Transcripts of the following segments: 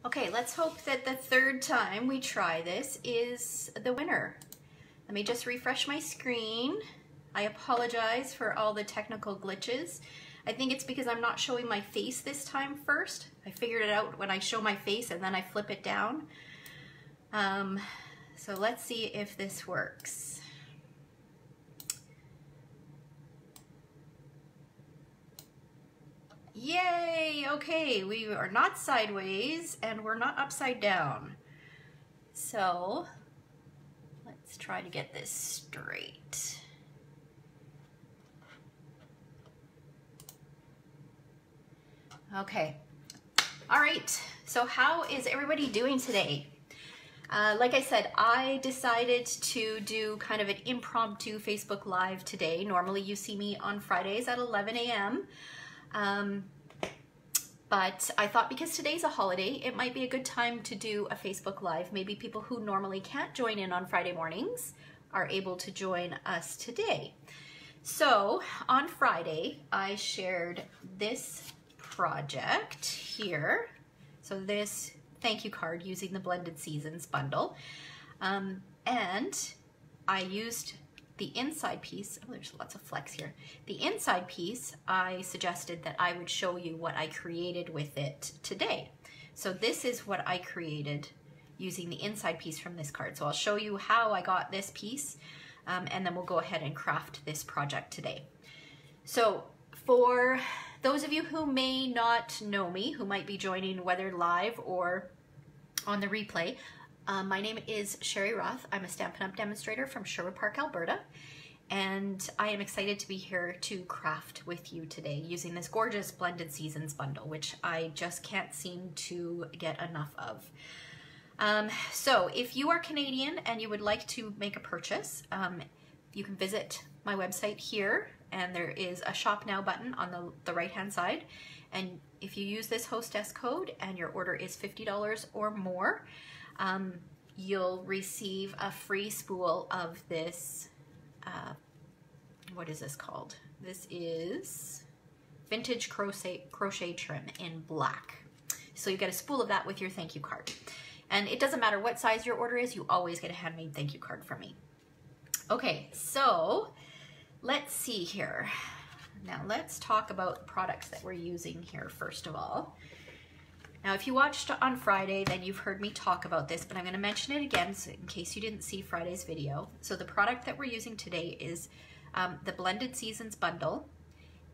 Okay, let's hope that the third time we try this is the winner. Let me just refresh my screen. I apologize for all the technical glitches. I think it's because I'm not showing my face this time first. I figured it out when I show my face and then I flip it down. So let's see if this works. Yay! Okay, we are not sideways and we're not upside down. So let's try to get this straight. Okay. All right. So how is everybody doing today? Like I said, I decided to do kind of an impromptu Facebook Live today. Normally you see me on Fridays at 11 a.m. But I thought because today's a holiday, it might be a good time to do a Facebook Live. Maybe people who normally can't join in on Friday mornings are able to join us today. So on Friday, I shared this project here. So this thank you card using the Blended Seasons bundle. And I used the inside piece. Oh, there's lots of flex here. The inside piece, I suggested that I would show you what I created with it today. So this is what I created using the inside piece from this card. So I'll show you how I got this piece, and then we'll go ahead and craft this project today. So for those of you who may not know me, who might be joining whether live or on the replay, my name is Sherry Roth. I'm a Stampin' Up! Demonstrator from Sherwood Park, Alberta, and I am excited to be here to craft with you today using this gorgeous Blended Seasons bundle, which I just can't seem to get enough of. So if you are Canadian and you would like to make a purchase, you can visit my website here, and there is a Shop Now button on the right-hand side. And if you use this hostess code and your order is $50 or more, you'll receive a free spool of this, what is this called? This is Vintage Crochet Trim in black. So you get a spool of that with your thank you card. And it doesn't matter what size your order is, you always get a handmade thank you card from me. Okay, so let's see here. Now let's talk about the products that we're using here first of all. Now if you watched on Friday, then you've heard me talk about this, but I'm going to mention it again so in case you didn't see Friday's video. So the product that we're using today is the Blended Seasons bundle,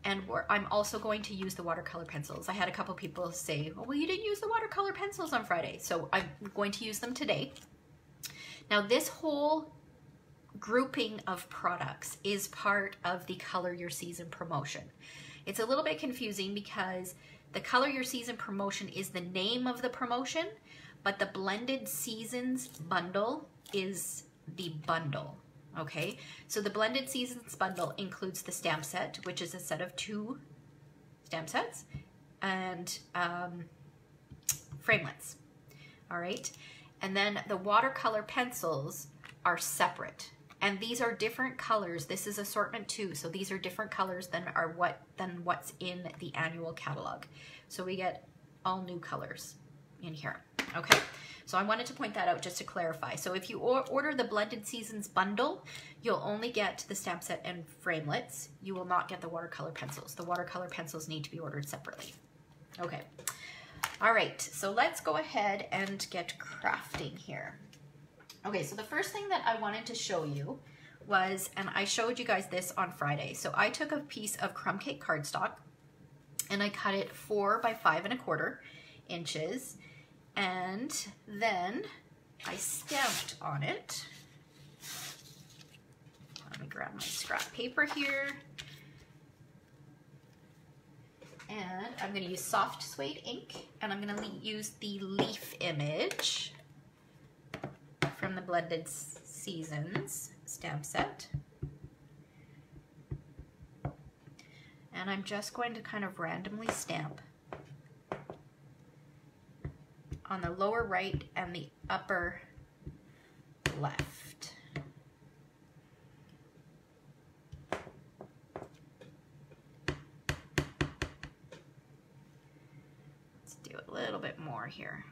and I'm also going to use the watercolor pencils. I had a couple people say, oh, well, you didn't use the watercolor pencils on Friday, so I'm going to use them today. Now this whole grouping of products is part of the Color Your Season promotion. It's a little bit confusing because the Color Your Season promotion is the name of the promotion, but the Blended Seasons bundle is the bundle, okay? So the Blended Seasons bundle includes the stamp set, which is a set of 2 stamp sets, and framelits, all right? And then the watercolor pencils are separate. And these are different colors. This is assortment 2, so these are different colors than what's in the annual catalog. So we get all new colors in here, okay? So I wanted to point that out just to clarify. So if you order the Blended Seasons bundle, you'll only get the stamp set and framelits. You will not get the watercolor pencils. The watercolor pencils need to be ordered separately. Okay, all right, so let's go ahead and get crafting here. Okay, so the first thing that I wanted to show you was, and I showed you guys this on Friday. So I took a piece of crumb cake cardstock and I cut it 4 by 5 1/4 inches, and then I stamped on it. Let me grab my scrap paper here. And I'm going to use soft suede ink, and I'm going to use the leaf image from the Blended Seasons stamp set. And I'm just going to kind of randomly stamp on the lower right and the upper left. Let's do a little bit more here.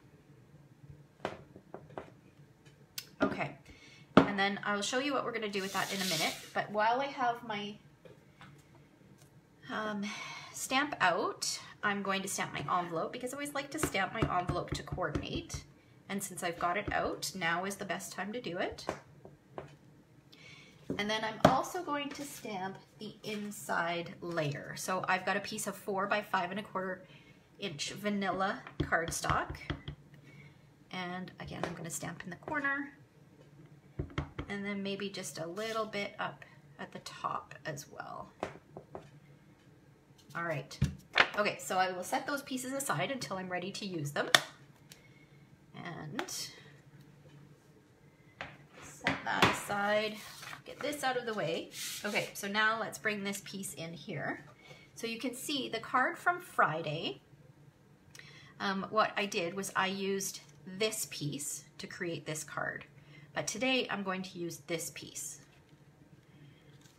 Okay, and then I'll show you what we're gonna do with that in a minute. But while I have my stamp out, I'm going to stamp my envelope because I always like to stamp my envelope to coordinate. And since I've got it out, now is the best time to do it. And then I'm also going to stamp the inside layer. So I've got a piece of 4 by 5¼ inch vanilla cardstock. And again, I'm going to stamp in the corner. And then maybe just a little bit up at the top as well. All right. Okay, so I will set those pieces aside until I'm ready to use them. And set that aside. Get this out of the way. Okay, so now let's bring this piece in here. So you can see the card from Friday. What I did was I used this piece to create this card. But today I'm going to use this piece.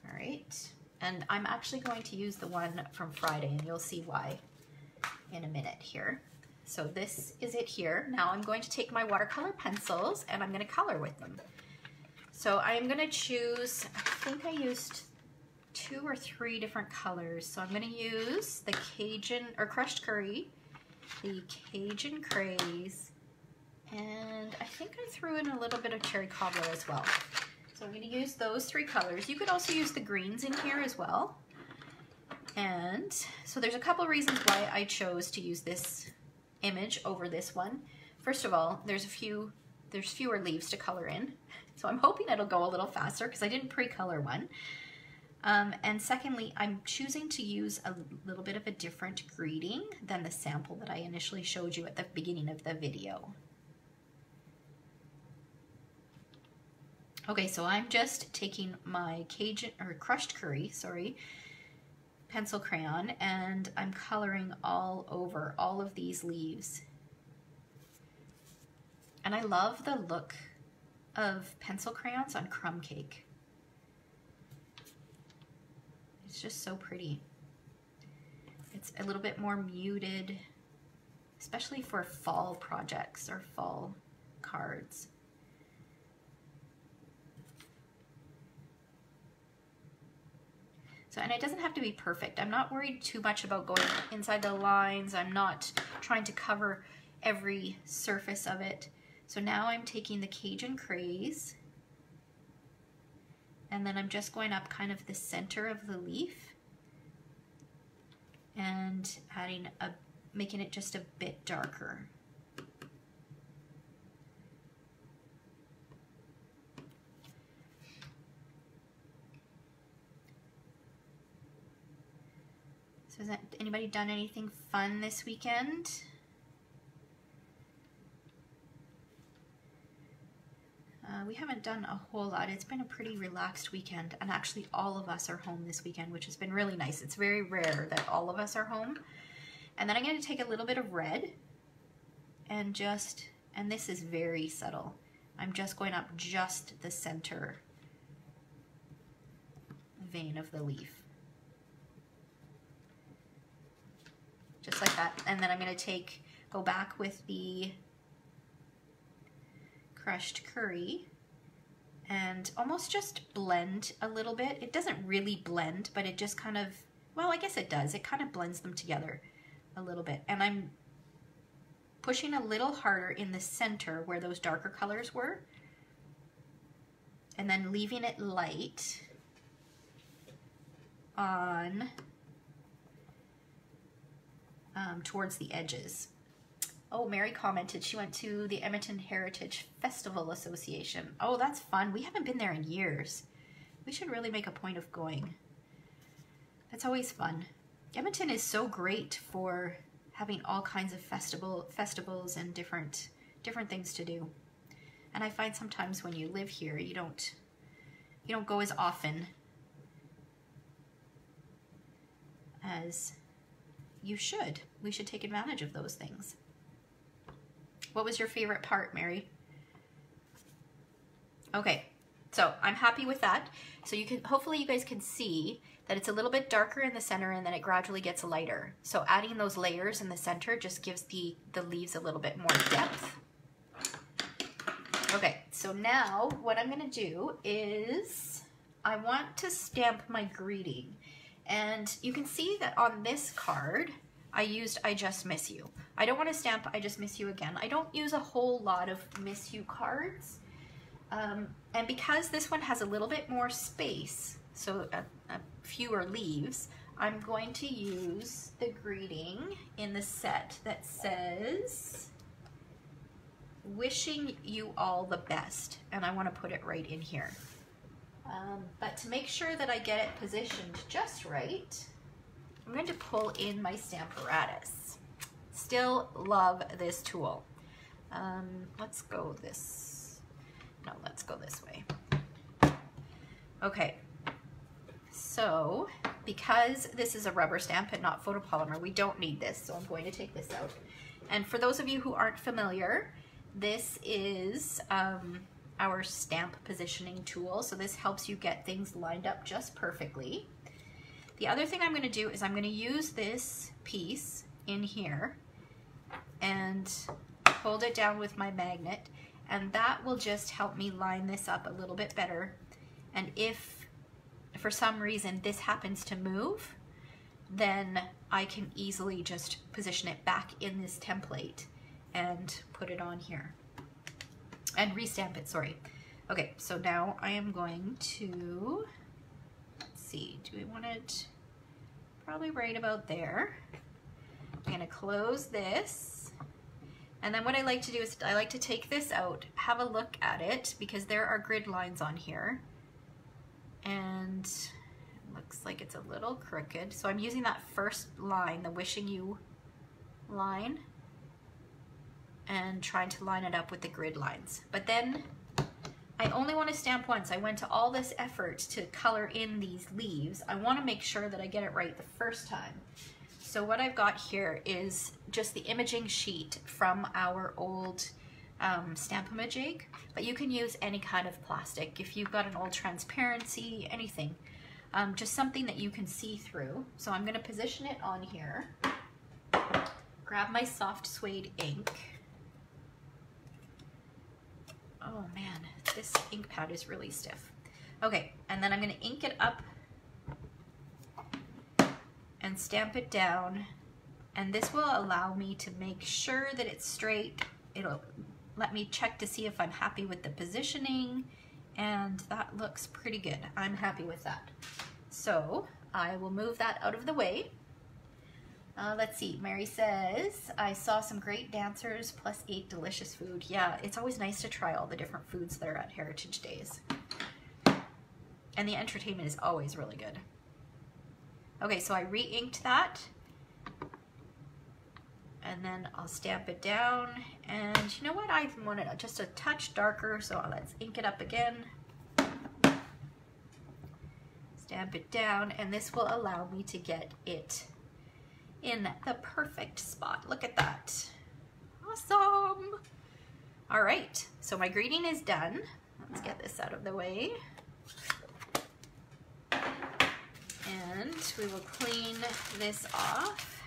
All right, and I'm actually going to use the one from Friday, and you'll see why in a minute here. So this is it here. Now I'm going to take my watercolor pencils and I'm going to color with them. So I'm going to choose, I think I used 2 or 3 different colors. So I'm going to use the Cajun, or Crushed Curry, the Cajun Craze, and I think I threw in a little bit of Cherry Cobbler as well. So I'm going to use those 3 colors. You could also use the greens in here as well. And so there's a couple of reasons why I chose to use this image over this one. First of all, there's fewer leaves to color in. So I'm hoping it'll go a little faster because I didn't pre-color one. And secondly, I'm choosing to use a little bit of a different greeting than the sample that I initially showed you at the beginning of the video. Okay, so I'm just taking my Cajun, or Crushed Curry, sorry, pencil crayon, and I'm coloring all over all of these leaves. And I love the look of pencil crayons on crumb cake. It's just so pretty. It's a little bit more muted, especially for fall projects or fall cards. So, and it doesn't have to be perfect. I'm not worried too much about going inside the lines. I'm not trying to cover every surface of it. So now I'm taking the Cajun Craze, and then I'm just going up kind of the center of the leaf and making it just a bit darker. So has anybody done anything fun this weekend? We haven't done a whole lot. It's been a pretty relaxed weekend, and actually all of us are home this weekend, which has been really nice. It's very rare that all of us are home. And then I'm going to take a little bit of red and this is very subtle. I'm just going up just the center vein of the leaf. Just like that. And then I'm going to go back with the Crushed Curry and almost just blend a little bit. It doesn't really blend, but it just kind of, well, I guess it does. It kind of blends them together a little bit. And I'm pushing a little harder in the center where those darker colors were, and then leaving it light on towards the edges. Oh, Mary commented she went to the Edmonton Heritage Festival Association. Oh, that's fun. We haven't been there in years. We should really make a point of going. That's always fun. Edmonton is so great for having all kinds of festivals and different things to do. And I find sometimes when you live here, you don't go as often as you should. We should take advantage of those things. What was your favorite part, Mary? Okay, so I'm happy with that. So hopefully you guys can see that it's a little bit darker in the center and then it gradually gets lighter. So adding those layers in the center just gives the leaves a little bit more depth. Okay, so now what I'm gonna do is I want to stamp my greeting. And you can see that on this card, I used I Just Miss You. I don't want to stamp I Just Miss You again. I don't use a whole lot of Miss You cards. And because this one has a little bit more space, so fewer leaves, I'm going to use the greeting in the set that says, wishing you all the best. And I want to put it right in here. But to make sure that I get it positioned just right, I'm going to pull in my Stamparatus. Still love this tool. Let's go this, no, let's go this way. Okay, so because this is a rubber stamp and not photopolymer, we don't need this, so I'm going to take this out. And for those of you who aren't familiar, this is our stamp positioning tool, so this helps you get things lined up just perfectly. The other thing I'm going to do is I'm going to use this piece in here and hold it down with my magnet, and that will just help me line this up a little bit better. And if for some reason this happens to move, then I can easily just position it back in this template and put it on here. And restamp it, sorry. Okay, so now I am going to, let's see, do we want it probably right about there? I'm gonna close this. And then what I like to do is I like to take this out, have a look at it, because there are grid lines on here. And it looks like it's a little crooked. So I'm using that first line, the wishing you line, and trying to line it up with the grid lines. But then I only want to stamp once. I went to all this effort to color in these leaves. I want to make sure that I get it right the first time. So what I've got here is just the imaging sheet from our old Stamp-A-Majig, but you can use any kind of plastic. If you've got an old transparency, anything, just something that you can see through. So I'm going to position it on here, grab my soft suede ink. Oh man, this ink pad is really stiff. Okay, and then I'm going to ink it up and stamp it down, and this will allow me to make sure that it's straight. It'll let me check to see if I'm happy with the positioning, and that looks pretty good. I'm happy with that. So I will move that out of the way. Let's see, Mary says, I saw some great dancers plus ate delicious food. Yeah, it's always nice to try all the different foods that are at Heritage Days. And the entertainment is always really good. Okay, so I re-inked that. And then I'll stamp it down. And you know what? I want it just a touch darker, so let's ink it up again. Stamp it down, and this will allow me to get it in the perfect spot. Look at that. Awesome. All right, so my greeting is done. Let's get this out of the way. And we will clean this off.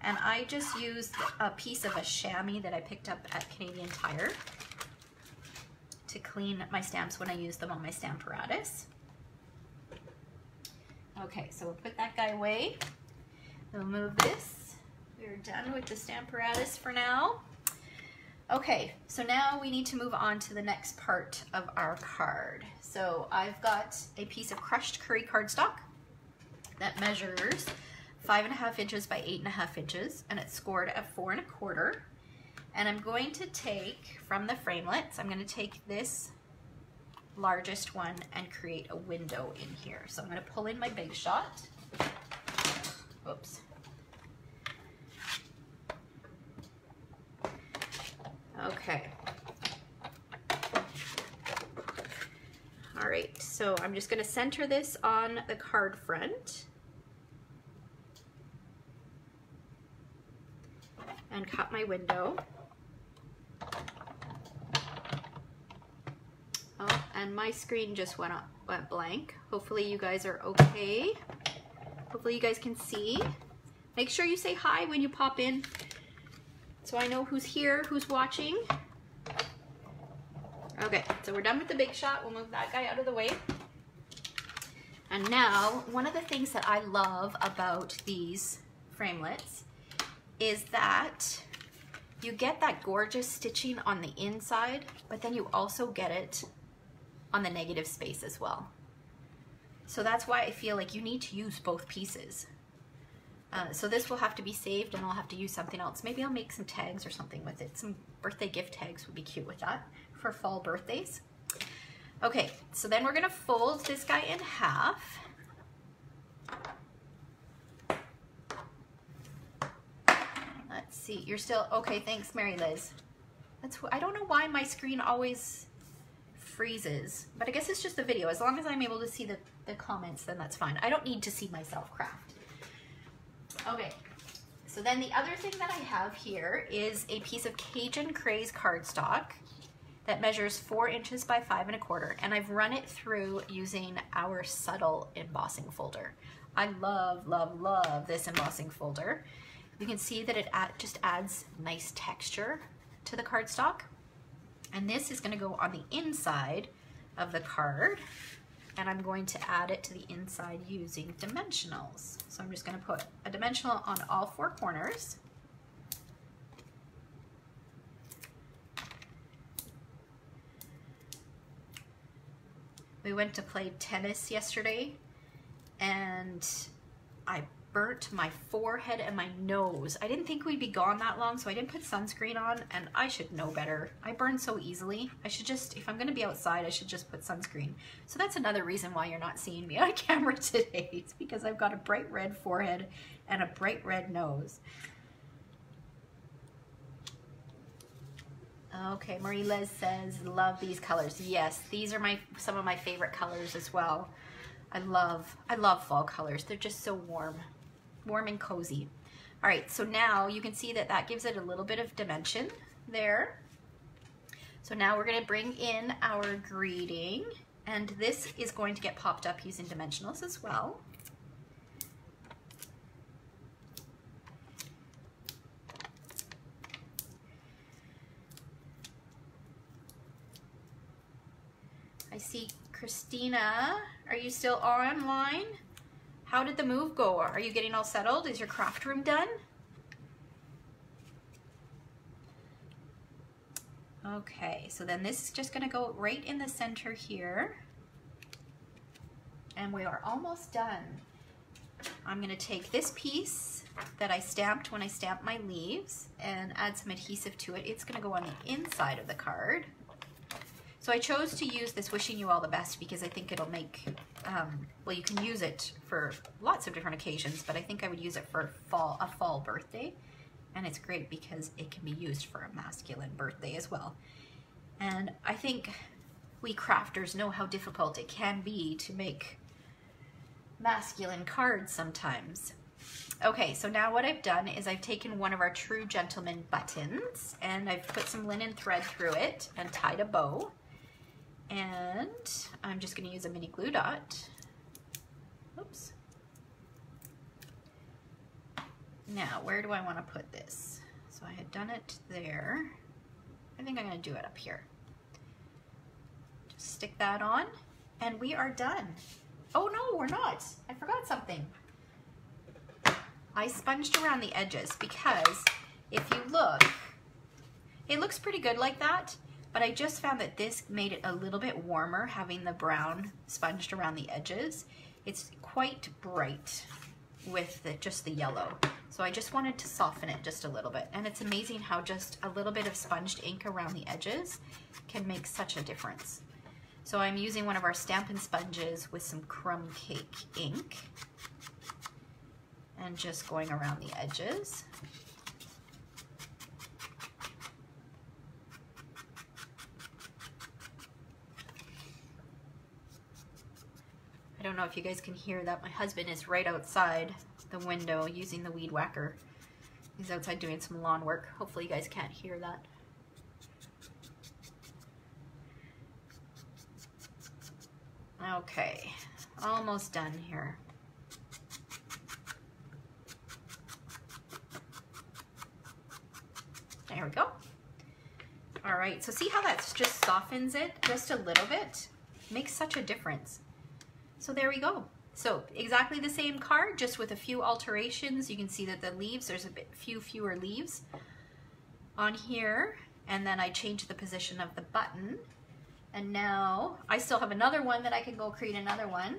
And I just used a piece of a chamois that I picked up at Canadian Tire to clean my stamps when I use them on my Stamparatus. Okay, so we'll put that guy away. We'll move this. We're done with the Stamparatus for now. Okay, so now we need to move on to the next part of our card. So I've got a piece of crushed curry cardstock that measures 5.5 inches by 8.5 inches, and it's scored at 4 1/4. And I'm going to take from the framelits, I'm going to take this largest one and create a window in here. So I'm going to pull in my Big Shot. Oops. Okay. All right, so I'm just going to center this on the card front and cut my window. Oh, and my screen just went blank. Hopefully you guys are okay. Hopefully you guys can see. Make sure you say hi when you pop in so I know who's here, who's watching. Okay, so we're done with the Big Shot. We'll move that guy out of the way. And now, one of the things that I love about these framelits is that you get that gorgeous stitching on the inside, but then you also get it on the negative space as well. So that's why I feel like you need to use both pieces. So this will have to be saved and I'll have to use something else. Maybe I'll make some tags or something with it. Some birthday gift tags would be cute with that for fall birthdays. Okay, so then we're gonna fold this guy in half. Let's see, you're still, okay, thanks Mary Liz. I don't know why my screen always freezes, but I guess it's just a video. As long as I'm able to see the comments, then that's fine. I don't need to see myself craft. Okay, so then the other thing that I have here is a piece of Cajun Craze cardstock that measures 4 inches by 5 1/4, and I've run it through using our Subtle embossing folder. I love, love, love this embossing folder. You can see that it just adds nice texture to the cardstock. And this is going to go on the inside of the card, and I'm going to add it to the inside using dimensionals. So I'm just going to put a dimensional on all 4 corners. We went to play tennis yesterday, and I burnt my forehead and my nose. I didn't think we'd be gone that long, so I didn't put sunscreen on, and I should know better. I burn so easily. I should just, if I'm gonna be outside, I should just put sunscreen. So that's another reason why you're not seeing me on camera today. It's because I've got a bright red forehead and a bright red nose. Okay, Marie Liz says, love these colors. Yes, these are some of my favorite colors as well. I love fall colors. They're just so warm and cozy. All right, so now you can see that that gives it a little bit of dimension there. So now we're gonna bring in our greeting, and this is going to get popped up using dimensionals as well. I see Christina, are you still online? How did the move go? Are you getting all settled? Is your craft room done? Okay, so then this is just gonna go right in the center here. And we are almost done. I'm gonna take this piece that I stamped when I stamped my leaves and add some adhesive to it. It's gonna go on the inside of the card. So I chose to use this Wishing You All the Best because I think it'll make, well, you can use it for lots of different occasions, but I think I would use it for a fall birthday. And it's great because it can be used for a masculine birthday as well. And I think we crafters know how difficult it can be to make masculine cards sometimes. Okay, so now what I've done is I've taken one of our True Gentleman buttons and I've put some linen thread through it and tied a bow. And I'm just going to use a mini glue dot. Oops. Now, where do I want to put this? So I had done it there. I think I'm going to do it up here. Just stick that on, and we are done. Oh no, we're not. I forgot something. I sponged around the edges because if you look, it looks pretty good like that. But I just found that this made it a little bit warmer, having the brown sponged around the edges. It's quite bright with just the yellow. So I just wanted to soften it just a little bit. And it's amazing how just a little bit of sponged ink around the edges can make such a difference. So I'm using one of our Stampin' Sponges with some crumb cake ink and just going around the edges. I don't know if you guys can hear that. My husband is right outside the window using the weed whacker. He's outside doing some lawn work. Hopefully you guys can't hear that. Okay, almost done here. There we go. All right, so see how that just softens it just a little bit? Makes such a difference. So there we go. So exactly the same card, just with a few alterations. You can see that the leaves, there's few fewer leaves on here. And then I changed the position of the button. And now I still have another one that I can go create another one.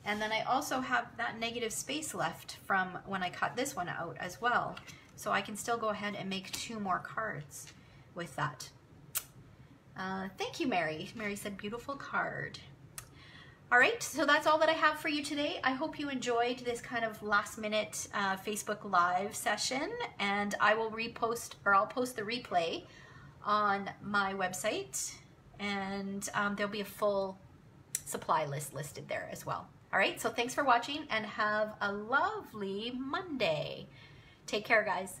And then I also have that negative space left from when I cut this one out as well. So I can still go ahead and make 2 more cards with that. Thank you, Mary. Mary said, beautiful card. All right, so that's all that I have for you today. I hope you enjoyed this kind of last minute Facebook Live session, and I will repost, or I'll post the replay on my website, and there'll be a full supply list listed there as well. All right, so thanks for watching and have a lovely Monday. Take care, guys.